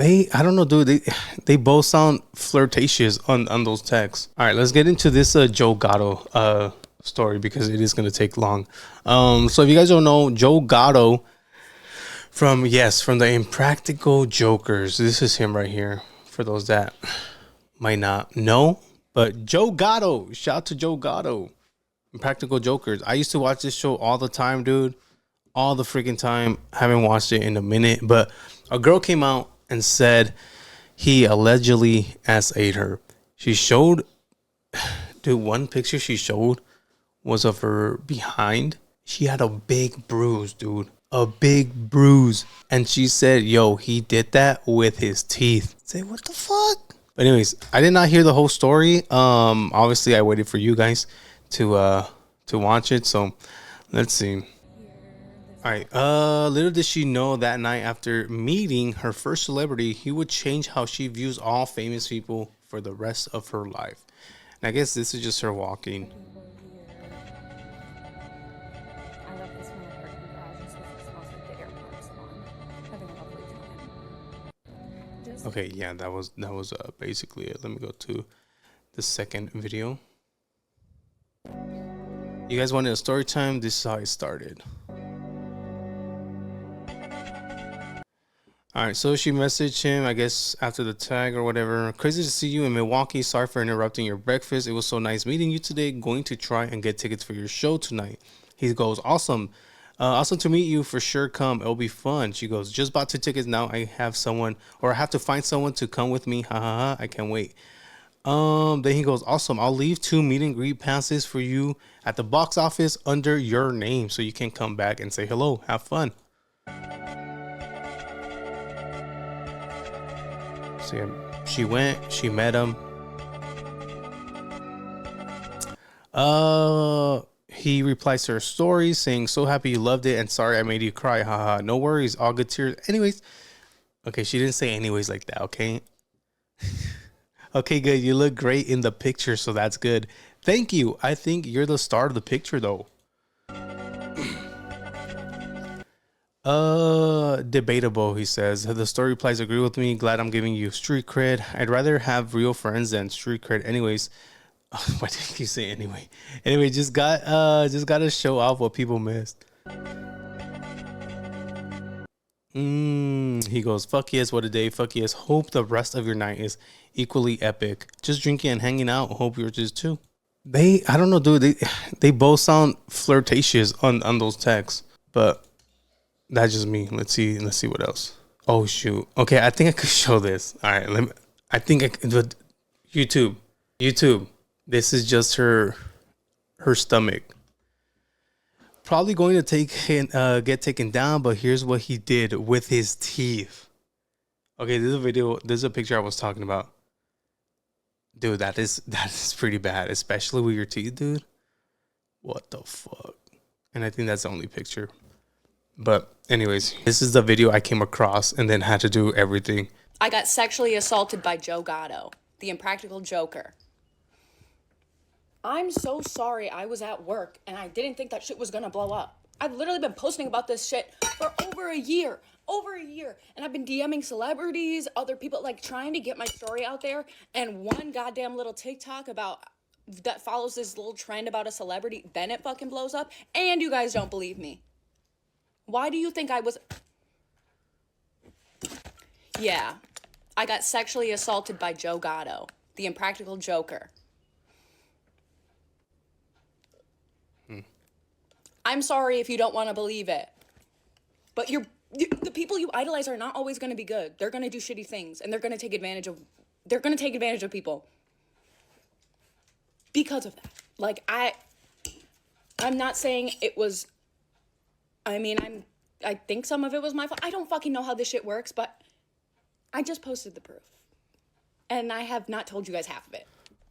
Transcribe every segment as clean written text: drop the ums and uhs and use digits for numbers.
I don't know, dude. They both sound flirtatious on those texts. All right, let's get into this Joe Gatto story because it is gonna take long. So if you guys don't know, Joe Gatto from the Impractical Jokers. This is him right here. For those that might not know, but Joe Gatto. Shout out to Joe Gatto. Impractical Jokers. I used to watch this show all the time, dude. All the freaking time. Haven't watched it in a minute, but a girl came out and said he allegedly ate her. She showed, dude, one picture she showed was of her behind. She had a big bruise, dude. A big bruise. And she said, yo, he did that with his teeth. Say, what the fuck? But anyways, I did not hear the whole story. Obviously I waited for you guys to watch it. So let's see. All right. Little did she know that night after meeting her first celebrity, he would change how she views all famous people for the rest of her life. And I guess this is just her walking. I love this one parking garage just because it smells like the airport salon. Having a lovely time. Okay, yeah, that was basically it. Let me go to the second video. You guys wanted a story time? This is how it started. All right, so she messaged him, I guess, after the tag or whatever. Crazy to see you in Milwaukee. Sorry for interrupting your breakfast. It was so nice meeting you today. Going to try and get tickets for your show tonight. He goes, awesome. Awesome to meet you. For sure, come. It'll be fun. She goes, just bought 2 tickets now. I have to find someone to come with me. Ha ha ha. I can't wait. Then he goes, awesome. I'll leave 2 meet and greet passes for you at the box office under your name so you can come back and say hello. Have fun. So she went, she met him. He replies to her story saying, so happy you loved it and sorry I made you cry. Haha. No worries, all good tears. Anyways, okay, she didn't say anyways like that, okay? Okay, good. You look great in the picture, so that's good. Thank you. I think you're the star of the picture though. Debatable, he says. The story replies, agree with me. Glad I'm giving you street cred. I'd rather have real friends than street cred. Anyways, why did you say anyway? Anyway, just gotta show off what people missed. He goes, fuck yes, what a day. Fuck yes. Hope the rest of your night is equally epic. Just drinking and hanging out. Hope yours is too. I don't know, dude. They both sound flirtatious on those texts, but that's just me. Let's see what else. Oh shoot. Okay, I think I could show this. All right, I think I could. But YouTube. This is just her stomach. Probably going to get taken down, but here's what he did with his teeth. Okay, this is a video. This is a picture I was talking about. Dude, that is pretty bad, especially with your teeth, dude. What the fuck? And I think that's the only picture. But anyways, this is the video I came across and then had to do everything. I got sexually assaulted by Joe Gatto, the Impractical Joker. I'm so sorry I was at work and I didn't think that shit was gonna blow up. I've literally been posting about this shit for over a year. And I've been DMing celebrities, other people, like trying to get my story out there. And one goddamn little TikTok that follows this little trend about a celebrity, then it fucking blows up. And you guys don't believe me. Why do you think I was... Yeah, I got sexually assaulted by Joe Gatto, the Impractical Joker. I'm sorry if you don't want to believe it. But the people you idolize are not always going to be good. They're going to do shitty things, and they're going to take advantage of people. Because of that. Like, I'm not saying it was... I mean, I think some of it was my fault. I don't fucking know how this shit works, but I just posted the proof. And I have not told you guys half of it.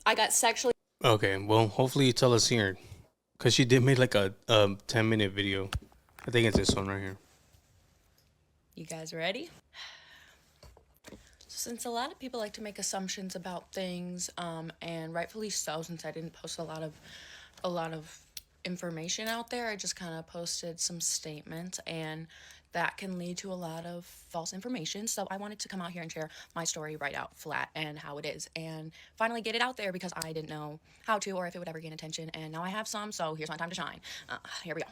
I got sexually... Okay, well, hopefully you tell us here. Because she did make like a 10-minute video. I think it's this one right here. You guys ready? Since a lot of people like to make assumptions about things, and rightfully so, since I didn't post a lot of information out there, I just kind of posted some statements, and that can lead to a lot of false information. So I wanted to come out here and share my story right out flat and how it is, and finally get it out there because I didn't know how to or if it would ever gain attention. And now I have some, so here's my time to shine. Here we go.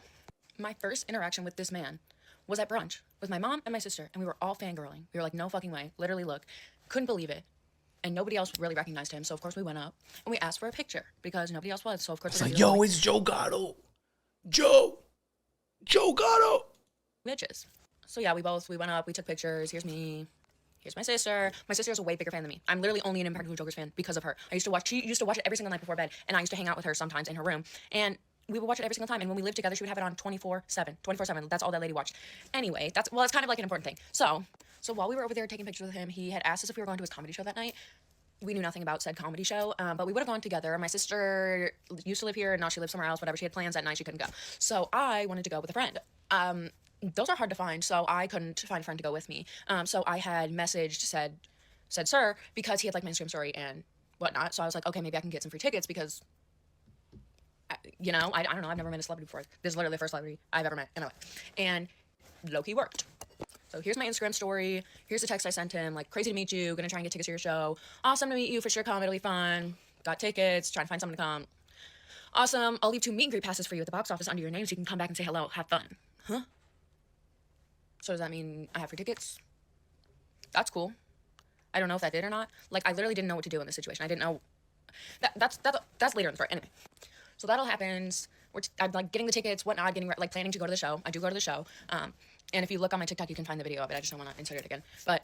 My first interaction with this man was at brunch with my mom and my sister, and we were all fangirling. We were like, no fucking way. Literally, look, couldn't believe it. And nobody else really recognized him, so of course we went up and we asked for a picture because nobody else was. So of course it's like, yo, it's Joe Gatto. Joe Gatto. Bitches. So yeah, we went up, we took pictures. Here's me. Here's my sister. My sister is a way bigger fan than me. I'm literally only an Impractical Jokers fan because of her. She used to watch it every single night before bed, and I used to hang out with her sometimes in her room. And we would watch it every single time. And when we lived together, she would have it on 24/7. 24/7. That's all that lady watched. Anyway, that's kind of like an important thing. So while we were over there taking pictures with him, he had asked us if we were going to his comedy show that night. We knew nothing about said comedy show, but we would have gone together. My sister used to live here, and now she lives somewhere else. Whatever, she had plans that night, she couldn't go. So I wanted to go with a friend. Those are hard to find, so I couldn't find a friend to go with me. So I had messaged, said sir, because he had liked my Instagram story and whatnot. So I was like, okay, maybe I can get some free tickets because, I don't know, I've never met a celebrity before. This is literally the first celebrity I've ever met. Anyway, and low-key worked. So here's my Instagram story. Here's the text I sent him, like, crazy to meet you, gonna try and get tickets to your show. Awesome to meet you, for sure, come, it'll be fun. Got tickets, trying to find someone to come. Awesome, I'll leave 2 meet and greet passes for you at the box office under your name so you can come back and say hello, have fun. Huh? So does that mean I have free tickets? That's cool. I don't know if that did or not. Like, I literally didn't know what to do in this situation. I didn't know. That's later in the story. Anyway, so that all happens. I'm like getting the tickets, whatnot, planning to go to the show. I do go to the show. And if you look on my TikTok, you can find the video of it. I just don't want to insert it again. But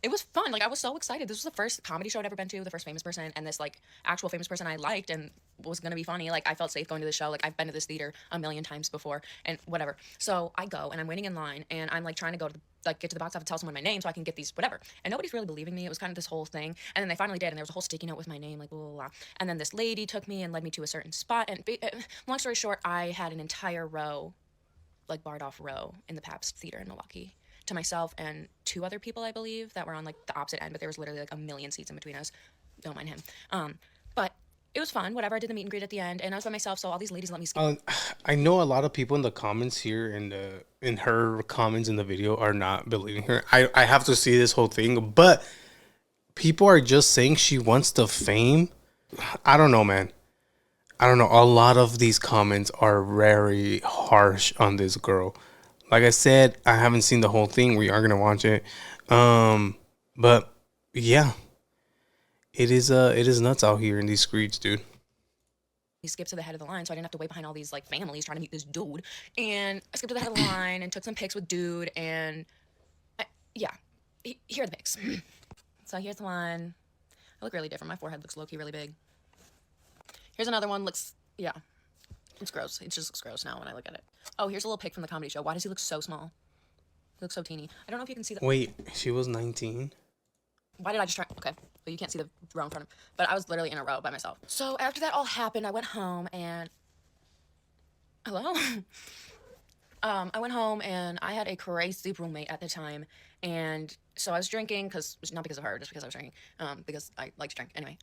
it was fun. Like, I was so excited. This was the first comedy show I'd ever been to, the first famous person, and this, like, actual famous person I liked and was going to be funny. Like, I felt safe going to the show. Like, I've been to this theater a million times before and whatever. So I go, and I'm waiting in line, and I'm, like, trying to go to get to the box office, tell someone my name so I can get these whatever. And nobody's really believing me. It was kind of this whole thing. And then they finally did, and there was a whole sticky note with my name, like, blah, blah, blah. And then this lady took me and led me to a certain spot. And long story short, I had an entire row, like, barred off row in the Pabst Theater in Milwaukee to myself and 2 other people, I believe, that were on, like, the opposite end, but there was literally, like, a million seats in between us. Don't mind him. But it was fun. Whatever. I did the meet and greet at the end, and I was by myself, so all these ladies let me skip. I know a lot of people in the comments here and in her comments in the video are not believing her. I have to see this whole thing, but people are just saying she wants the fame. I don't know, man. I don't know. A lot of these comments are very harsh on this girl. Like I said, I haven't seen the whole thing. We are gonna watch it, but yeah, it is nuts out here in these streets, dude. He skipped to the head of the line, so I didn't have to wait behind all these, like, families trying to meet this dude. And I skipped to the head of the line and took some pics with dude. And here are the pics. So here's the one. I look really different. My forehead looks low-key really big. Here's another one. Looks gross. It just looks gross now when I look at it. Oh, here's a little pic from the comedy show. Why does he look so small? He looks so teeny. I don't know if you can see that. Wait, she was 19? Why did I just try? Okay, but you can't see the row in front of me. But I was literally in a row by myself. So after that all happened, I went home and... Hello? I went home and I had a crazy roommate at the time. And so I was drinking, not because of her, just because I was drinking. Because I like to drink. Anyway,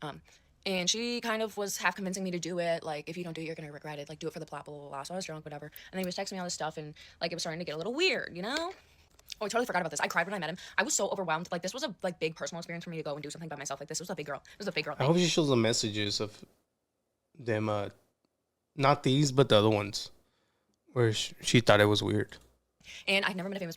and she kind of was half convincing me to do it. Like, if you don't do it, you're going to regret it. Like, do it for the plot, blah, blah, blah. So I was drunk, whatever. And then he was texting me all this stuff, and, like, it was starting to get a little weird, you know? Oh, I totally forgot about this. I cried when I met him. I was so overwhelmed. Like, this was a, like, big personal experience for me to go and do something by myself. Like, this was a big girl. It was a big girl thing. I hope she shows the messages of them, not these, but the other ones, where she thought it was weird. And I've never met a famous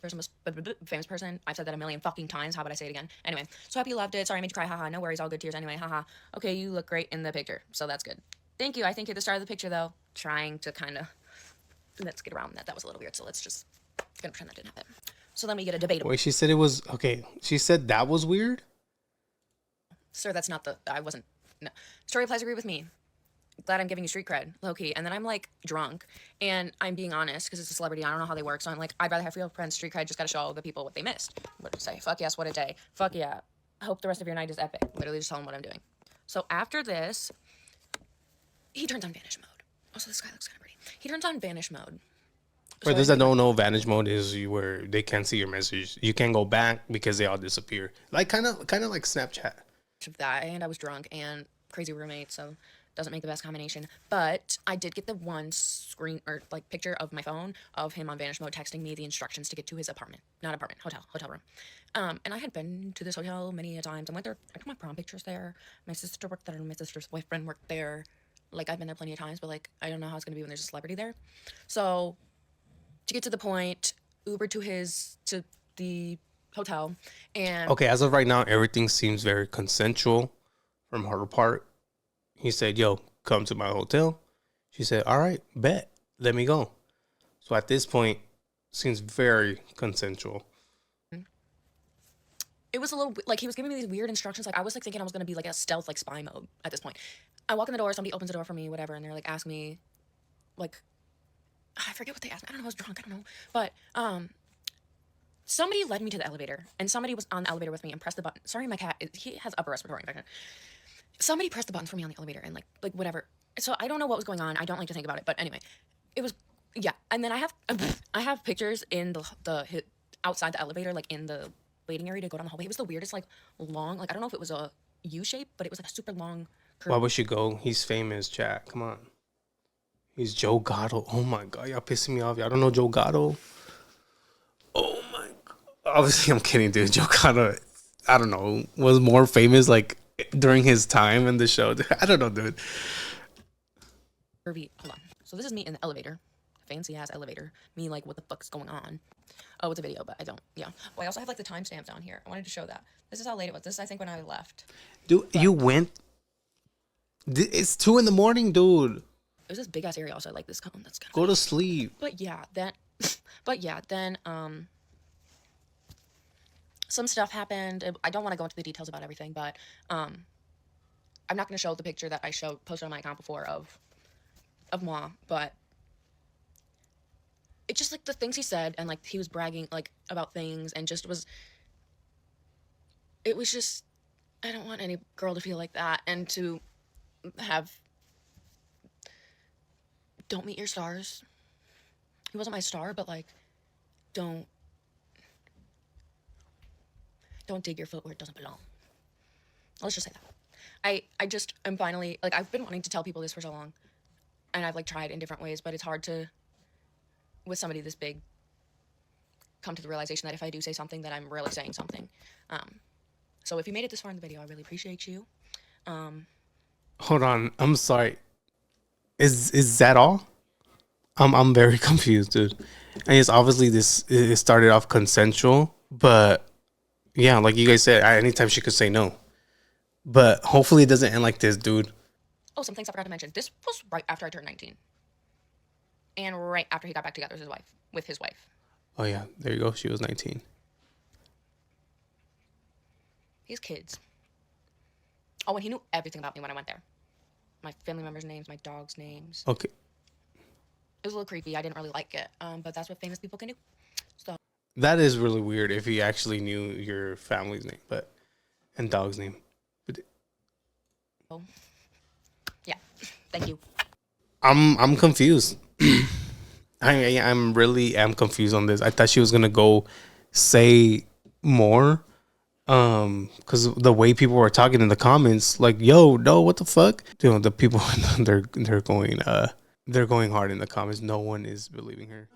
person. I've said that a million fucking times. How about I say it again? Anyway, so happy you loved it. Sorry I made you cry. Haha. No worries. All good tears. Anyway, haha. Okay, you look great in the picture. So that's good. Thank you. I think you're the star of the picture, though. Trying to kind of... Let's get around that. That was a little weird. So let's just... gonna pretend that didn't happen. So then we get a debatable... Wait, she said it was... Okay, she said that was weird? Sir, that's not the... I wasn't... No. Story applies, agree with me. Glad I'm giving you street cred, low-key. And then I'm, like, drunk, and I'm being honest, because it's a celebrity, I don't know how they work, so I'm like, I'd rather have real friends. Street cred, just gotta show the people what they missed. What did it say? Fuck yes, what a day. Fuck yeah. I hope the rest of your night is epic. Literally just tell them what I'm doing. So after this, he turns on vanish mode. Also, this guy looks kind of pretty. He turns on vanish mode. For those that don't know, vanish mode is where they can't see your message. You can't go back because they all disappear. Like, kind of like Snapchat. That, and I was drunk, and crazy roommate, so... doesn't make the best combination. But I did get the one screen or like picture of my phone of him on vanish mode texting me the instructions to get to his apartment. Not apartment, hotel room. And I had been to this hotel many a times. I went there. I took my prom pictures there. My sister worked there. My sister's boyfriend worked there. Like, I've been there plenty of times, but like, I don't know how it's gonna be when there's a celebrity there. So to get to the point, Uber to the hotel, and Okay, as of right now, everything seems very consensual from her part. He said, yo, come to my hotel. She said, all right, bet. Let me go. So at this point, seems very consensual. it was a little like he was giving me these weird instructions. Like I was like thinking I was gonna be like a stealth like spy mode at this point. I walk in the door, somebody opens the door for me, whatever, and they're like asking me, like, I forget what they asked me. I don't know. I was drunk. I don't know, but somebody led me to the elevator, and somebody was on the elevator with me and pressed the button. Sorry, my cat. He has upper respiratory infection. Somebody pressed the button for me on the elevator, and like whatever. So I don't know what was going on. I don't like to think about it, but anyway, it was yeah. And then I have pictures in the outside the elevator, like in the waiting area to go down the hallway. It was the weirdest, like long, like I don't know if it was a U shape, but it was like a super long curve. Why would she go? He's famous, chat. Come on. He's Joe Gatto. Oh my God. Y'all pissing me off. Y'all don't know Joe Gatto? Oh my God. Obviously, I'm kidding, dude. Joe Gatto, I don't know, was more famous like during his time in the show. I don't know, dude. Curvy. Hold on. So this is me in the elevator. Fancy ass elevator. Me like, what the fuck's going on? Oh, it's a video, but I don't. Yeah. Well, I also have like the timestamp down here. I wanted to show that. This is how late it was. This is, I think, when I left. Dude, but you went. It's 2 a.m, dude. It was this big ass area. Also, I like this cone. That's kind of. Go to sleep. But yeah, then some stuff happened. I don't want to go into the details about everything, but I'm not going to show the picture that I posted on my account before of moi, but it just like the things he said, and like he was bragging like about things, and just it was just, I don't want any girl to feel like that and to have, don't meet your stars. He wasn't my star, but like, don't dig your foot where it doesn't belong. Let's just say that. I just am finally, like, I've been wanting to tell people this for so long, and I've like tried in different ways, but it's hard to, with somebody this big, come to the realization that if I do say something, that I'm really saying something. So if you made it this far in the video, I really appreciate you. Hold on. I'm sorry. Is that all? I'm very confused, dude. And yes, obviously it started off consensual, but yeah, like you guys said, anytime she could say no. But hopefully it doesn't end like this, dude. Oh, some things I forgot to mention. This was right after I turned 19. And right after he got back together with his wife. Oh yeah, there you go. She was 19. He has kids. Oh, and he knew everything about me when I went there. My family members' names, my dog's names. Okay. It was a little creepy. I didn't really like it. But that's what famous people can do. So That is really weird if he actually knew your family's name, and dog's name. But yeah. Thank you. I'm confused. I'm really confused on this. I thought she was gonna go say more, because the way people were talking in the comments, like, "Yo, no, what the fuck?" You know, the people they're going hard in the comments. No one is believing her.